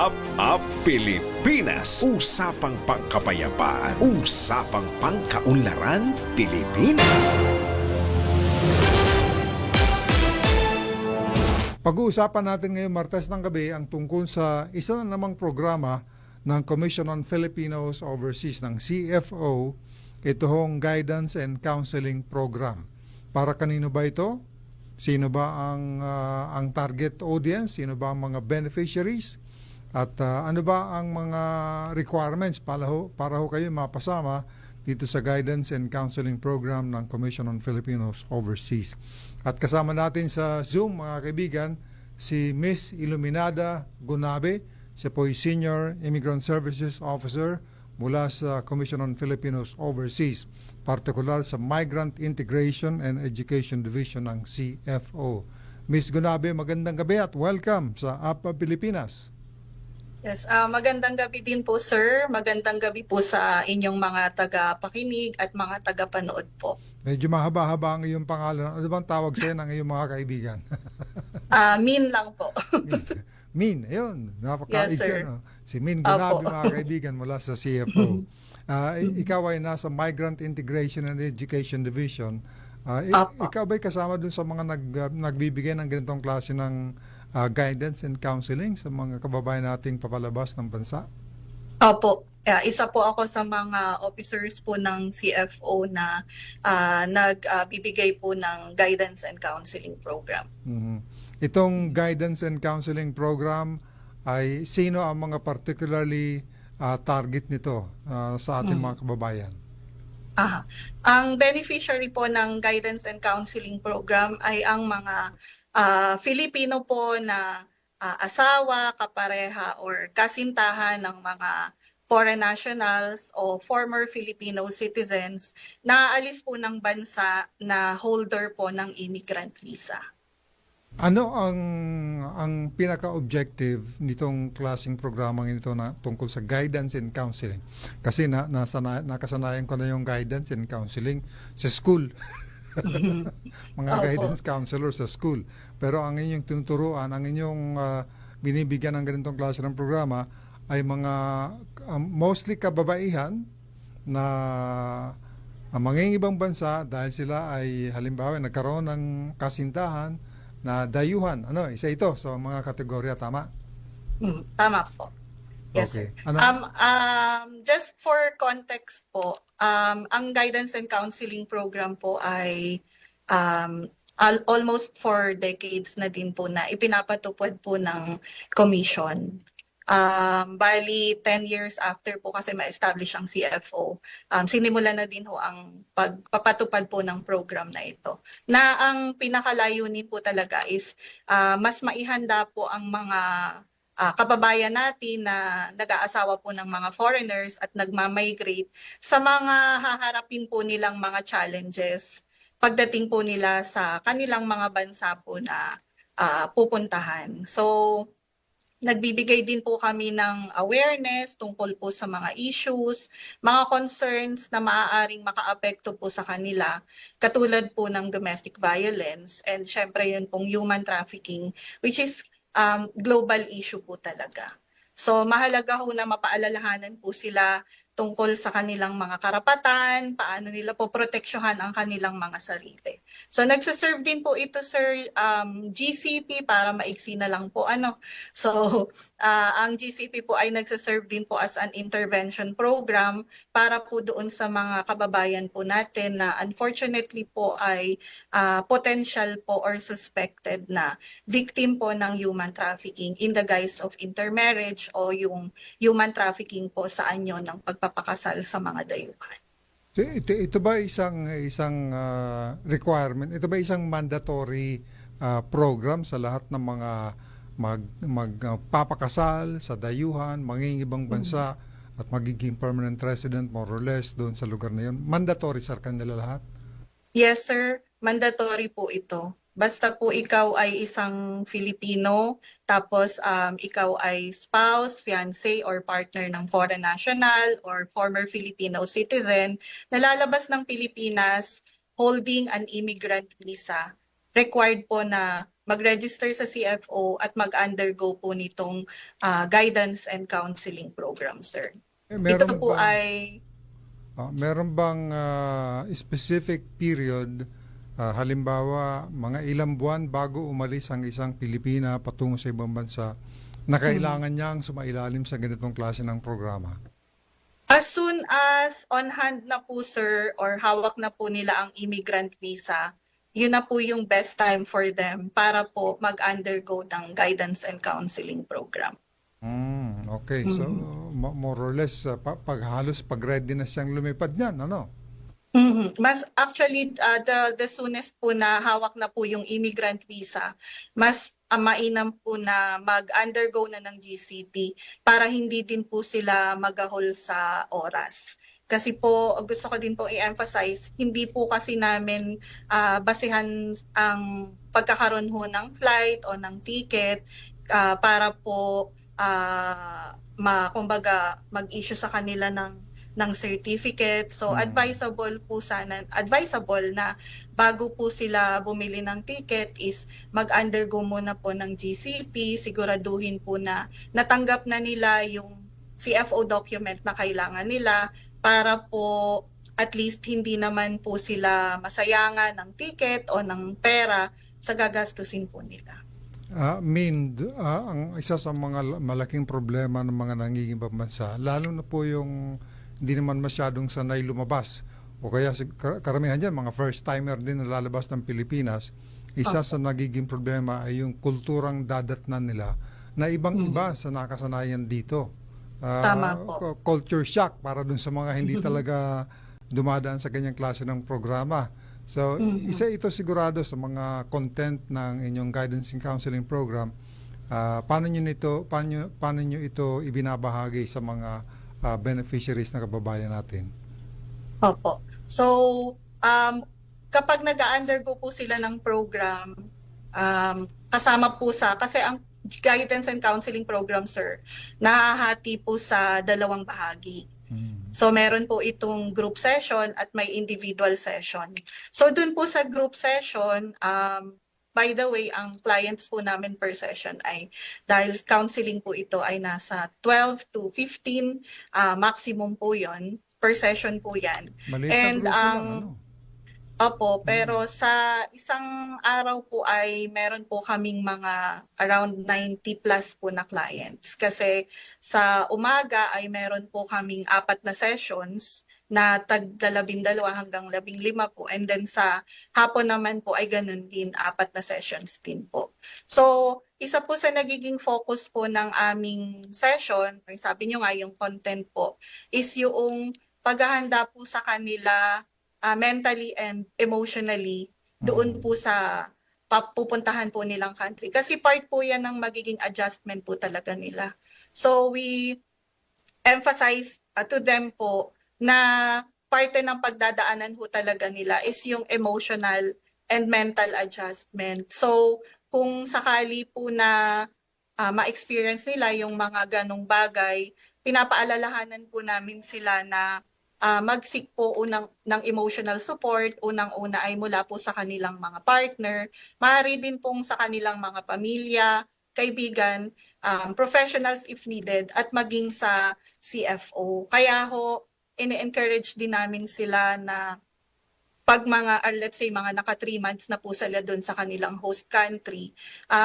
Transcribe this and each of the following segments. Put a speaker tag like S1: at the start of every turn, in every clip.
S1: Up Pilipinas. Usapang pangkapayapaan. Usapang pangkaunlaran Pilipinas.
S2: Pag-uusapan natin ngayong Martes ng gabi ang tungkol sa isa na namang programa ng Commission on Filipinos Overseas ng CFO, ito hong Guidance and Counseling Program. Para kanino ba ito? Sino ba ang target audience? Sino ba ang mga beneficiaries? At ano ba ang mga requirements para ho kayo mapasama dito sa Guidance and Counseling Program ng Commission on Filipinos Overseas? At kasama natin sa Zoom, mga kaibigan, si Miss Iluminada Gunabe. Siya po ay Senior Immigrant Services Officer mula sa Commission on Filipinos Overseas, partikular sa Migrant Integration and Education Division ng CFO. Miss Gunabe, magandang gabi at welcome sa APA Pilipinas.
S3: Yes, magandang gabi din po, sir. Magandang gabi po sa inyong mga taga-pakinig at mga taga-panood po.
S2: Medyo mahaba-haba ang iyong pangalan. Ano bang tawag sa'yo ng iyong mga kaibigan?
S3: Min lang po.
S2: Min, ayun.
S3: Yes, sir.
S2: No? Si Min Gunabe,
S3: Opo.
S2: mga kaibigan mula sa CFO. Ikaw ay nasa Migrant Integration and Education Division.
S3: Opo.
S2: Ikaw ba'y kasama dun sa mga nagbibigay ng ganitong klase ng guidance and counseling sa mga kababayan nating papalabas ng bansa?
S3: Opo. Isa po ako sa mga officers po ng CFO na nagbibigay po ng guidance and counseling program.
S2: Mhm. Itong guidance and counseling program ay sino ang mga particularly target nito sa ating mga kababayan?
S3: Ang beneficiary po ng guidance and counseling program ay ang mga Filipino po na asawa, kapareha, or kasintahan ng mga foreign nationals o former Filipino citizens na aalis po ng bansa na holder po ng immigrant visa.
S2: Ano ang pinaka-objective nitong klaseng programang ito na tungkol sa guidance and counseling? Kasi nakasanayan ko na yung guidance and counseling sa school. Mga
S3: Opo.
S2: guidance counselor sa school. Pero ang inyong tinuturuan, ang inyong binibigyan ng ganitong klase ng programa ay mga mostly kababaihan na mangingibang bansa dahil sila ay halimbawa nagkaroon ng kasintahan na dayuhan. Isa ito sa mga kategorya, tama?
S3: Tama po. Yes,
S2: Okay.
S3: sir. Just for context po, ang guidance and counseling program po ay almost 4 decades na din po na ipinapatupad po ng commission. Bali, 10 years after po kasi ma-establish ang CFO, sinimula na din ho ang pagpapatupad po ng program na ito. Na ang pinakalayunin po talaga is mas maihanda po ang mga kababayan natin na nag-aasawa po ng mga foreigners at nagmamigrate sa mga haharapin po nilang mga challenges pagdating po nila sa kanilang mga bansa po na pupuntahan. So, nagbibigay din po kami ng awareness tungkol po sa mga issues, mga concerns na maaaring makaapekto po sa kanila, katulad po ng domestic violence and syempre yun pong human trafficking, which is global issue po talaga. So mahalaga ho na mapaalalahanan po sila tungkol sa kanilang mga karapatan, paano nila po proteksyohan ang kanilang mga sarili. So nagsaserve din po ito, sir, GCP, para maiksi na lang po. So ang GCP po ay nagsaserve din po as an intervention program para po doon sa mga kababayan po natin na unfortunately po ay potential po or suspected na victim po ng human trafficking in the guise of intermarriage o yung human trafficking po sa anyo ng pagpapakasal sa mga dayuhan.
S2: So, ito ba isang requirement? Ito ba isang mandatory program sa lahat ng mga magpapakasal sa dayuhan, mangingibang bansa at magiging permanent resident more or less doon sa lugar na yun? Mandatory sa kanila lahat?
S3: Yes, sir. Mandatory po ito. Basta po ikaw ay isang Filipino, tapos ikaw ay spouse, fiancé, or partner ng foreign national or former Filipino citizen na lalabas ng Pilipinas holding an immigrant visa, required po na mag-register sa CFO at mag-undergo po nitong guidance and counseling program, sir. Ito po ay
S2: meron bang specific period, halimbawa mga ilang buwan bago umalis ang isang Pilipina patungo sa ibang bansa, na kailangan niyang sumailalim sa ganitong klase ng programa?
S3: as soon as on hand na po, sir, or hawak na po nila ang immigrant visa, yun na po yung best time for them para po mag-undergo ng guidance and counseling program.
S2: Okay, so more or less, pag ready na siyang lumipad niyan, ano?
S3: Mas actually, the soonest po na hawak na po yung immigrant visa, mas mainam po na mag-undergo na ng GCP para hindi din po sila magahol sa oras. Kasi po, gusto ko din po i-emphasize, hindi po kasi namin basihan ang pagkakaroon ho ng flight o ng ticket para po kumbaga mag-issue sa kanila ng certificate. So advisable na bago po sila bumili ng ticket is mag-undergo muna po ng GCP, siguraduhin po na natanggap na nila yung CFO document na kailangan nila para po at least hindi naman po sila masayangan ng ticket o ng pera sa gagastusin po nila.
S2: Ang isa sa mga malaking problema ng mga nanginging bansa, lalo na po yung hindi naman masyadong sanay lumabas, o kaya karamihan dyan, mga first timer din na lalabas ng Pilipinas, isa sa nagiging problema ay yung kulturang dadatnan nila na ibang-iba sa nakasanayan dito.
S3: Tama po.
S2: Culture shock para dun sa mga hindi talaga dumadaan sa ganyang klase ng programa. So, isa ito sigurado sa mga content ng inyong guidance and counseling program. Paano nyo ito ibinabahagi sa mga beneficiaries na kababayan natin?
S3: Opo. So, kapag nag-undergo po sila ng program, kasama po kasi ang guidance and counseling program, sir, nahahati po sa dalawang bahagi. So meron po itong group session at may individual session. So dun po sa group session, by the way, ang clients po namin per session ay, dahil counseling po ito ay nasa 12 to 15, maximum po yon per session po yan.
S2: Maliit na
S3: And
S2: grupo lang, ano?
S3: Opo, pero sa isang araw po ay meron po kaming mga around 90 plus po na clients. Kasi sa umaga ay meron po kaming 4 na sessions na tag-12 hanggang 15 po. And then sa hapon naman po ay ganun din, 4 na sessions din po. So, isa po sa nagiging focus po ng aming session, sabi nyo nga yung content po, is yung paghahanda po sa kanila mentally and emotionally doon po sa pupuntahan po nilang country. Kasi part po yan ng magiging adjustment po talaga nila. So we emphasize to them po na parte ng pagdadaanan po talaga nila is yung emotional and mental adjustment. So kung sakali po na ma-experience nila yung mga ganong bagay, pinapaalalahanan po namin sila na mag-seek po ng emotional support. Unang-una ay mula po sa kanilang mga partner, maaari din pong sa kanilang mga pamilya, kaibigan, professionals if needed, at maging sa CFO. Kaya ho, ini-encourage din namin sila na pag let's say mga naka 3 months na po sila doon sa kanilang host country,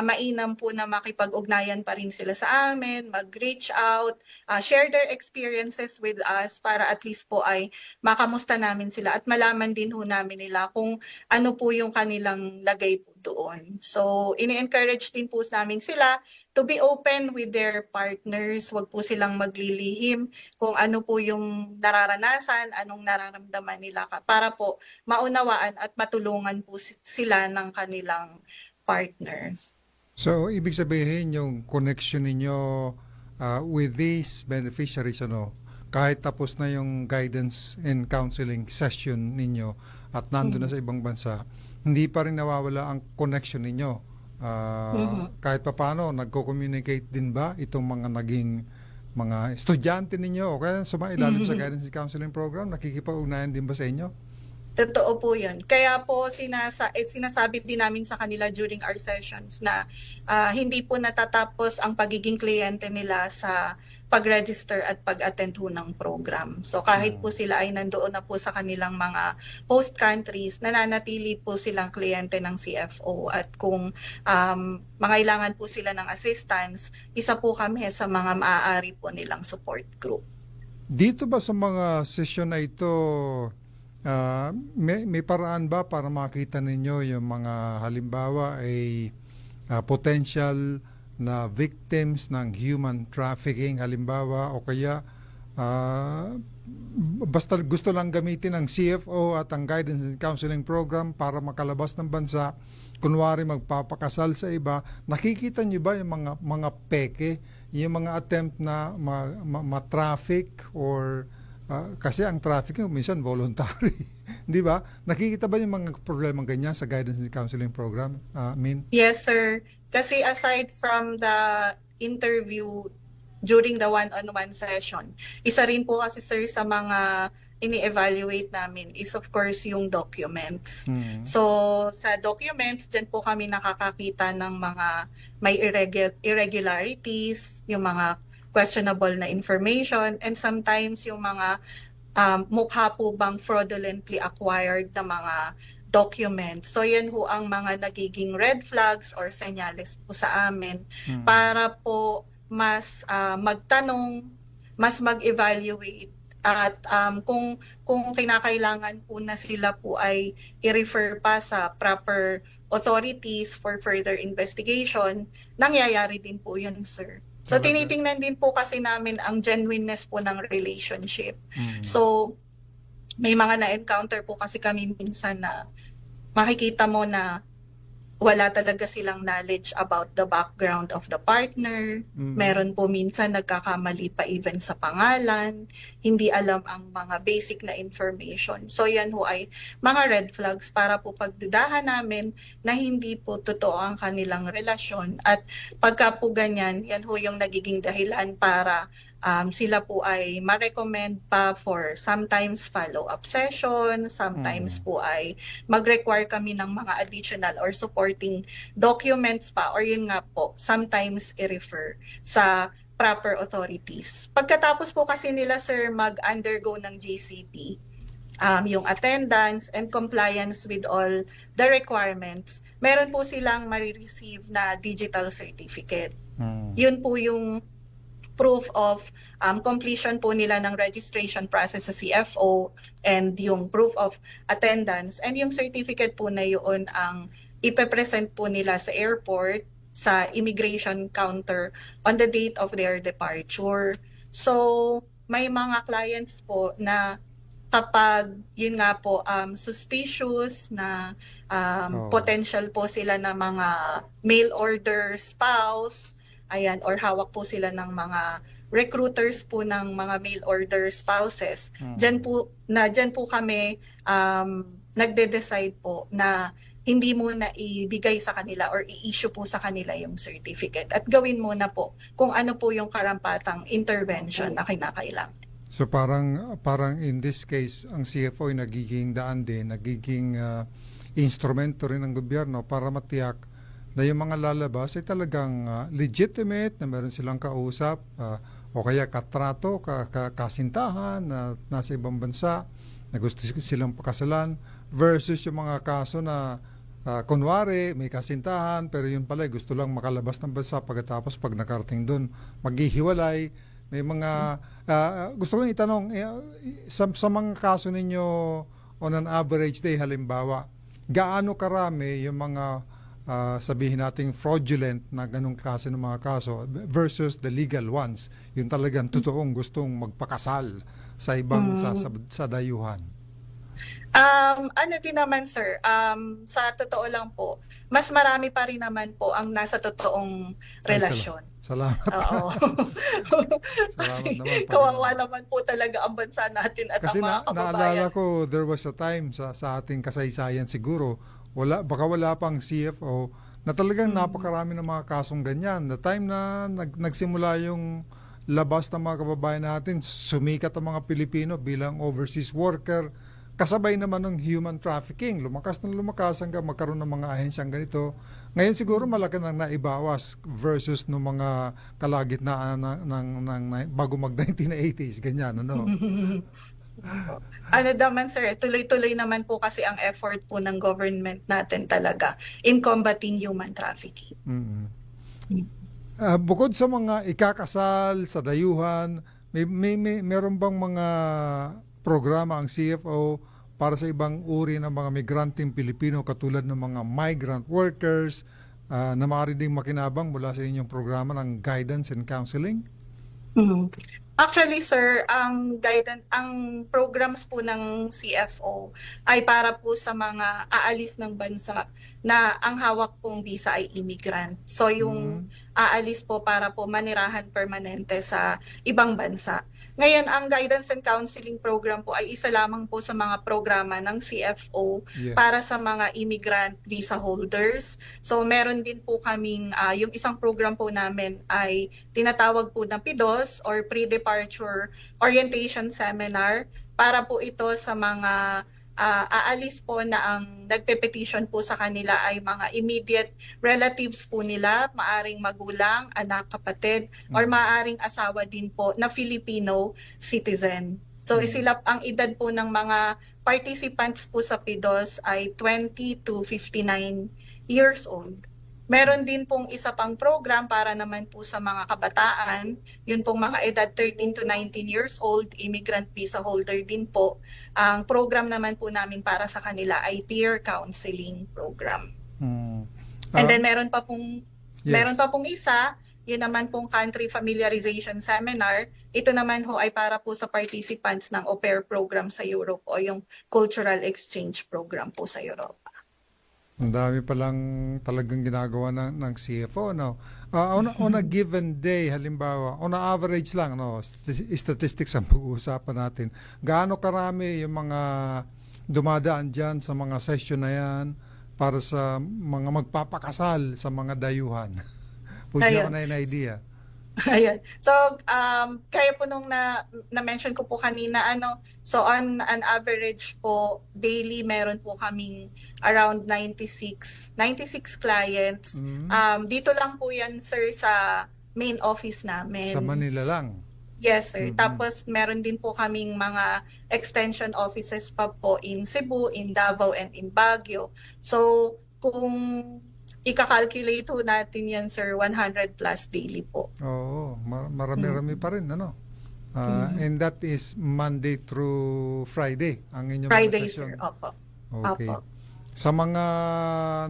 S3: mainam po na makipag-ugnayan pa rin sila sa amin, mag-reach out, share their experiences with us para at least po ay makamusta namin sila at malaman din ho namin nila kung ano po yung kanilang lagay po doon. So, ini-encourage din po namin sila to be open with their partners. Huwag po silang maglilihim kung ano po yung nararanasan, anong nararamdaman nila para po maunawaan at matulungan po sila ng kanilang partner.
S2: So, ibig sabihin yung connection ninyo with these beneficiaries, kahit tapos na yung guidance and counseling session ninyo at nandun na sa ibang bansa, hindi pa rin nawawala ang connection ninyo. Kahit paano, nagko-communicate din ba itong mga naging mga estudyante ninyo o kaya sumailalim sa guidance and counseling program? Nakikipag-ugnayan din ba sa inyo?
S3: Totoo po yun. Kaya po sinasabi din namin sa kanila during our sessions na hindi po natatapos ang pagiging kliyente nila sa pag-register at pag-attend ho ng program. So kahit po sila ay nandoon na po sa kanilang mga host countries, nananatili po silang kliyente ng CFO. At kung mangailangan po sila ng assistance, isa po kami sa mga maaari po nilang support group.
S2: Dito ba sa mga session na ito, may paraan ba para makita ninyo yung mga halimbawa ay potential na victims ng human trafficking halimbawa o kaya basta gusto lang gamitin ang CFO at ang guidance and counseling program para makalabas ng bansa, kunwari magpapakasal sa iba, nakikita niyo ba yung mga peke, yung mga attempt na ma-traffic or kasi ang trafficking minsan voluntary, di ba? Nakikita ba yung mga problema ganyan sa guidance and counseling program, Min?
S3: Yes, sir. Kasi aside from the interview during the one-on-one session, isa rin po kasi, sir, sa mga ini-evaluate namin is of course yung documents. So sa documents, dyan po kami nakakakita ng mga may irregularities, yung mga questionable na information, and sometimes yung mga mukha po bang fraudulently acquired na mga documents. So yan ho ang mga nagiging red flags or senyales po sa amin para po mas magtanong, mas mag-evaluate at kung kinakailangan po na sila po ay i-refer pa sa proper authorities for further investigation, nangyayari din po yun, sir. So tinitingnan din po kasi namin ang genuineness po ng relationship. So may mga na-encounter po kasi kami minsan na makikita mo na wala talaga silang knowledge about the background of the partner. Meron po minsan nagkakamali pa even sa pangalan, hindi alam ang mga basic na information. So yan ho ay mga red flags para po pagdudahan namin na hindi po totoo ang kanilang relasyon. At pagka po ganyan, yan ho yung nagiging dahilan para sila po ay ma-recommend pa for sometimes follow-up session, sometimes po ay mag-require kami ng mga additional or supporting documents pa, or yun nga po, sometimes i-refer sa proper authorities. Pagkatapos po kasi nila, sir, mag-undergo ng GCP, yung attendance and compliance with all the requirements, meron po silang marireceive na digital certificate. Yun po yung proof of completion po nila ng registration process sa CFO and yung proof of attendance, and yung certificate po na yun ang ipepresent po nila sa airport, sa immigration counter on the date of their departure. So may mga clients po na kapag yun nga po suspicious na potential po sila na mga mail order spouse, ayan, or hawak po sila ng mga recruiters po ng mga mail order spouses. Diyan po kami nagde-decide po na hindi muna ibigay sa kanila or i-issue po sa kanila yung certificate at gawin muna po kung ano po yung karampatang intervention na kinakailangan.
S2: So parang in this case ang CFO ay nagiging daan din, nagiging instrumento rin ng gobyerno para matiyak na yung mga lalabas ay talagang legitimate, na meron silang kausap o kaya katrato, kasintahan na nasa ibang bansa, na gusto silang pakasalan, versus yung mga kaso na kunwari may kasintahan pero yun pala gusto lang makalabas ng bansa, pagkatapos pag nakarating doon maghihiwalay. May mga gusto kong itanong sa mga kaso ninyo on an average day halimbawa, gaano karami yung mga sabihin nating fraudulent na ganong klase ng mga kaso versus the legal ones, yung talagang totoong gustong magpakasal sa ibang sa dayuhan?
S3: Ano din naman, sir, sa totoo lang po, mas marami pa rin naman po ang nasa totoong relasyon.
S2: Salamat.
S3: Oo. Kasi
S2: naman,
S3: kawawa naman po talaga ang bansa natin at
S2: kasi
S3: ang mga kababayan.
S2: naalala ko, there was a time sa ating kasaysayan siguro, baka wala pang CFO, na talagang napakarami ng mga kasong ganyan. The time na nagsimula yung labas ng mga kababayan natin, sumikat ang mga Pilipino bilang overseas worker, kasabay naman ng human trafficking. Lumakas ng lumakas hanggang magkaroon ng mga ahensyang ganito. Ngayon siguro malaki nang naibawas versus ng mga kalagitnaan bago mag-1980s, ganyan, ano?
S3: Ano naman sir, tuloy-tuloy naman po kasi ang effort po ng government natin talaga in combating human trafficking.
S2: Mm. Bukod sa mga ikakasal sa dayuhan, meron bang mga programa ang CFO para sa ibang uri ng mga migranteng Pilipino katulad ng mga migrant workers na maaari ding makinabang mula sa inyong programa ng guidance and counseling?
S3: Mhm. Actually, sir, ang programs po ng CFO ay para po sa mga aalis ng bansa na ang hawak pong visa ay immigrant. So yung aalis po para po manirahan permanente sa ibang bansa. Ngayon, ang guidance and counseling program po ay isa lamang po sa mga programa ng CFO
S2: Yes.
S3: para sa mga immigrant visa holders. So meron din po kaming, yung isang program po namin ay tinatawag po na PIDOS or Pre-Departure Orientation Seminar para po ito sa mga aalis po na ang nagpe-petition po sa kanila ay mga immediate relatives po nila, maaring magulang, anak, kapatid, or maaring asawa din po na Filipino citizen. So sila, ang edad po ng mga participants po sa PIDOS ay 20 to 59 years old. Meron din pong isa pang program para naman po sa mga kabataan, yun pong mga edad 13 to 19 years old, immigrant visa holder din po. Ang program naman po namin para sa kanila ay peer counseling program. And then meron pa pong isa, yun naman pong country familiarization seminar. Ito naman ho ay para po sa participants ng au pair program sa Europe o yung cultural exchange program po sa Europe.
S2: Ang dami palang talagang ginagawa ng CFO, no? On a given day, halimbawa, on a average lang, no? Statistics ang pag-uusapan natin. Gaano karami yung mga dumadaan dyan sa mga session na yan para sa mga magpapakasal sa mga dayuhan? Pwede
S3: Ayun.
S2: naman na idea.
S3: Ayan. So, kaya po nung na-mention ko po kanina, so on an average po, daily meron po kaming around 96 clients. Dito lang po yan, sir, sa main office namin.
S2: Sa Manila lang.
S3: Yes, sir. Tapos meron din po kaming mga extension offices pa po in Cebu, in Davao, and in Baguio. So, kung ika-calculate ho natin yan, sir, 100 plus daily po.
S2: Oo, marami-rami pa rin, ano? And that is Monday through Friday, ang inyong mga
S3: Friday,
S2: session.
S3: sir. Opo.
S2: Okay.
S3: Opo.
S2: Sa mga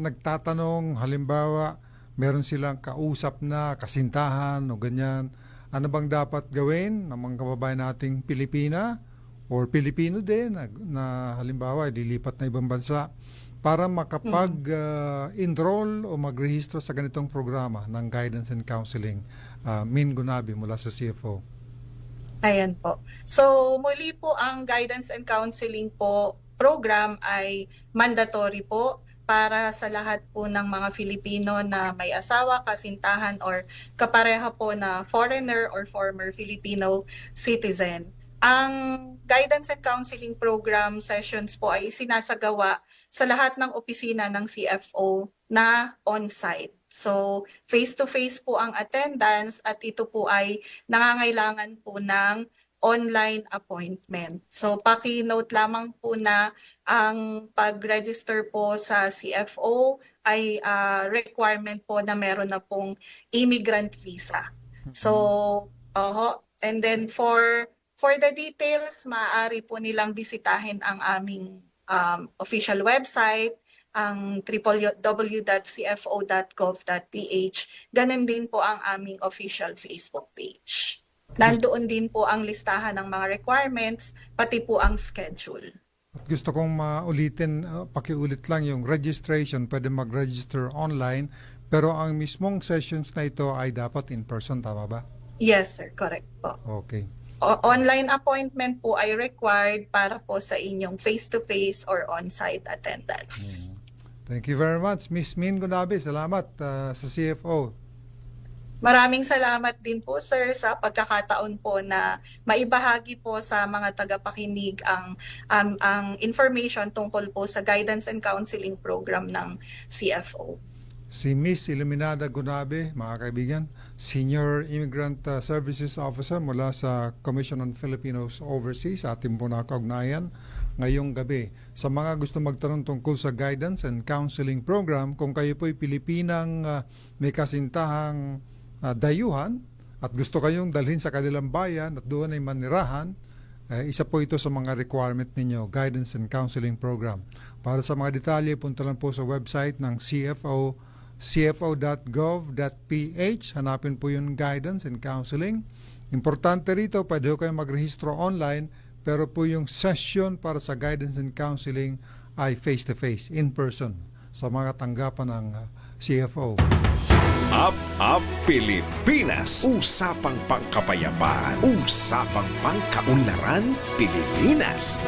S2: nagtatanong, halimbawa, meron silang kausap na kasintahan o ganyan, ano bang dapat gawin ng mga kababayan nating Pilipina or Pilipino din na halimbawa lilipat na ibang bansa para makapag-enroll o magrehistro sa ganitong programa ng guidance and counseling? Min Gunabi mula sa CFO.
S3: Ayan po. So, muli po ang guidance and counseling po program ay mandatory po para sa lahat po ng mga Filipino na may asawa, kasintahan, or kapareha po na foreigner or former Filipino citizen. Ang guidance and counseling program sessions po ay sinasagawa sa lahat ng opisina ng CFO na on-site. So, face-to-face po ang attendance at ito po ay nangangailangan po ng online appointment. So, paki-note lamang po na ang pag-register po sa CFO ay requirement po na meron na pong immigrant visa. So, and then for the details, maaari po nilang bisitahin ang aming official website, ang www.cfo.gov.ph. Ganun din po ang aming official Facebook page. Nandoon din po ang listahan ng mga requirements, pati po ang schedule.
S2: At gusto kong maulitin, pakiulit lang yung registration, pwede mag-register online, pero ang mismong sessions na ito ay dapat in person, tama ba?
S3: Yes, sir. Correct po.
S2: Okay.
S3: Online appointment po ay required para po sa inyong face-to-face or on-site attendance.
S2: Thank you very much, Miss Min Gunabi. Salamat sa CFO.
S3: Maraming salamat din po sir sa pagkakataon po na maibahagi po sa mga tagapakinig ang information tungkol po sa Guidance and Counseling Program ng CFO.
S2: Si Miss Iluminada Gunabe, mga kaibigan, Senior Immigrant Services Officer mula sa Commission on Filipinos Overseas, ating po nakaugnayan ngayong gabi. Sa mga gusto magtanong tungkol sa Guidance and Counseling Program, kung kayo po'y Pilipinang may kasintahang dayuhan at gusto kayong dalhin sa kanilang bayan at doon ay manirahan, isa po ito sa mga requirement ninyo, Guidance and Counseling Program. Para sa mga detalye, punta lang po sa website ng CFO, cfo.gov.ph. Hanapin po yung Guidance and Counseling. Importante rito, pwede ko kayong magrehistro online, pero po yung session para sa Guidance and Counseling ay face-to-face, in person, sa mga tanggapan ng CFO.
S1: Up Pilipinas. Usapang pangkapayapaan. Usapang pangkaunlaran Pilipinas.